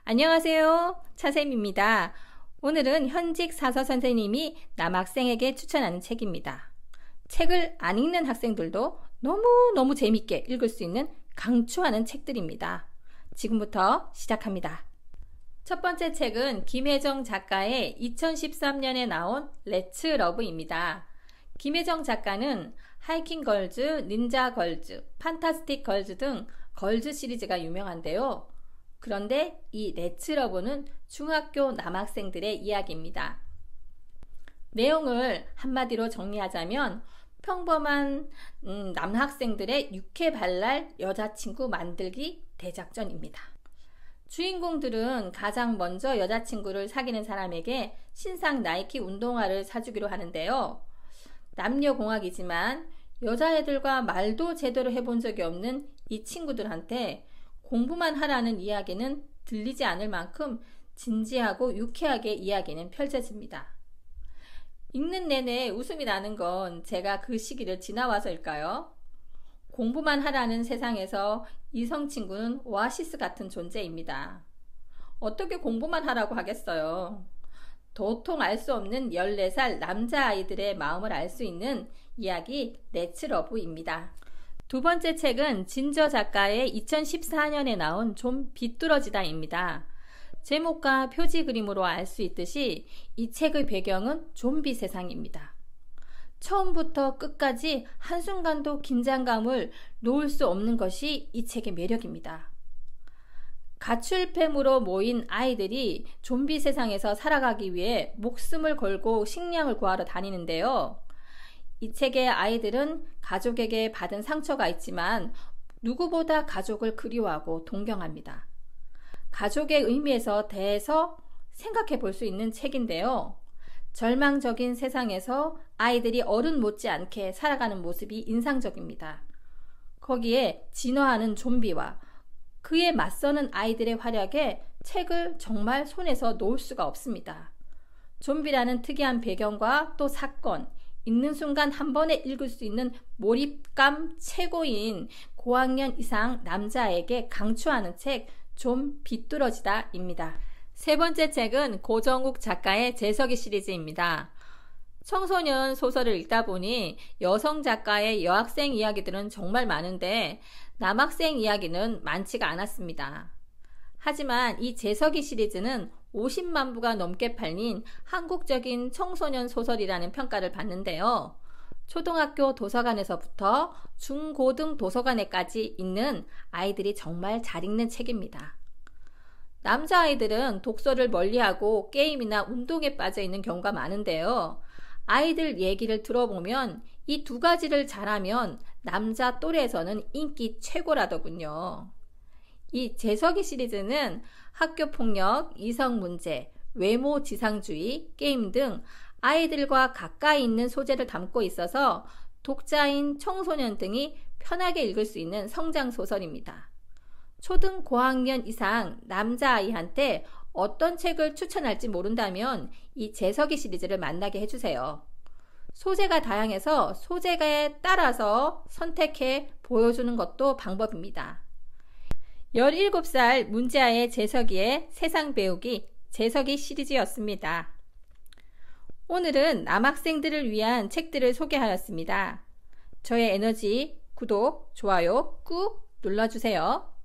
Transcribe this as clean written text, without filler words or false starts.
안녕하세요. 차쌤입니다. 오늘은 현직 사서 선생님이 남학생에게 추천하는 책입니다. 책을 안 읽는 학생들도 너무너무 재밌게 읽을 수 있는 강추하는 책들입니다. 지금부터 시작합니다. 첫 번째 책은 김혜정 작가의 2013년에 나온 렛츠 러브입니다. 김혜정 작가는 하이킹 걸즈, 닌자 걸즈, 판타스틱 걸즈 등 걸즈 시리즈가 유명한데요. 그런데 이 렛츠 러브는 중학교 남학생들의 이야기입니다. 내용을 한마디로 정리하자면 평범한 남학생들의 육해발랄 여자친구 만들기 대작전입니다. 주인공들은 가장 먼저 여자친구를 사귀는 사람에게 신상 나이키 운동화를 사주기로 하는데요. 남녀공학이지만 여자애들과 말도 제대로 해본 적이 없는 이 친구들한테 공부만 하라는 이야기는 들리지 않을 만큼 진지하고 유쾌하게 이야기는 펼쳐집니다. 읽는 내내 웃음이 나는 건 제가 그 시기를 지나와서일까요? 공부만 하라는 세상에서 이성 친구는 오아시스 같은 존재입니다. 어떻게 공부만 하라고 하겠어요? 도통 알 수 없는 14살 남자아이들의 마음을 알 수 있는 이야기 렛츠 러브입니다. 두 번째 책은 진저 작가의 2014년에 나온 좀 비뚤어지다입니다. 제목과 표지 그림으로 알 수 있듯이 이 책의 배경은 좀비 세상입니다. 처음부터 끝까지 한순간도 긴장감을 놓을 수 없는 것이 이 책의 매력입니다. 가출팸으로 모인 아이들이 좀비 세상에서 살아가기 위해 목숨을 걸고 식량을 구하러 다니는데요. 이 책의 아이들은 가족에게 받은 상처가 있지만 누구보다 가족을 그리워하고 동경합니다. 가족의 의미에서 대해서 생각해 볼 수 있는 책인데요. 절망적인 세상에서 아이들이 어른 못지않게 살아가는 모습이 인상적입니다. 거기에 진화하는 좀비와 그에 맞서는 아이들의 활약에 책을 정말 손에서 놓을 수가 없습니다. 좀비라는 특이한 배경과 또 사건, 읽는 순간 한 번에 읽을 수 있는 몰입감 최고인 고학년 이상 남자에게 강추하는 책 좀 비뚤어지다입니다. 세 번째 책은 고정욱 작가의 재석이 시리즈입니다. 청소년 소설을 읽다 보니 여성 작가의 여학생 이야기들은 정말 많은데 남학생 이야기는 많지가 않았습니다. 하지만 이 재석이 시리즈는 50만 부가 넘게 팔린 한국적인 청소년 소설이라는 평가를 받는데요. 초등학교 도서관에서부터 중고등 도서관에까지 있는 아이들이 정말 잘 읽는 책입니다. 남자아이들은 독서를 멀리하고 게임이나 운동에 빠져 있는 경우가 많은데요. 아이들 얘기를 들어보면 이 두 가지를 잘하면 남자 또래에서는 인기 최고라더군요. 이 재석이 시리즈는 학교폭력, 이성문제, 외모지상주의, 게임 등 아이들과 가까이 있는 소재를 담고 있어서 독자인 청소년 등이 편하게 읽을 수 있는 성장소설입니다. 초등 고학년 이상 남자아이한테 어떤 책을 추천할지 모른다면 이 재석이 시리즈를 만나게 해주세요. 소재가 다양해서 소재에 따라서 선택해 보여주는 것도 방법입니다. 17살 문지아의 재석이의 세상 배우기 재석이 시리즈였습니다. 오늘은 남학생들을 위한 책들을 소개하였습니다. 저의 에너지, 구독, 좋아요 꾹 눌러주세요.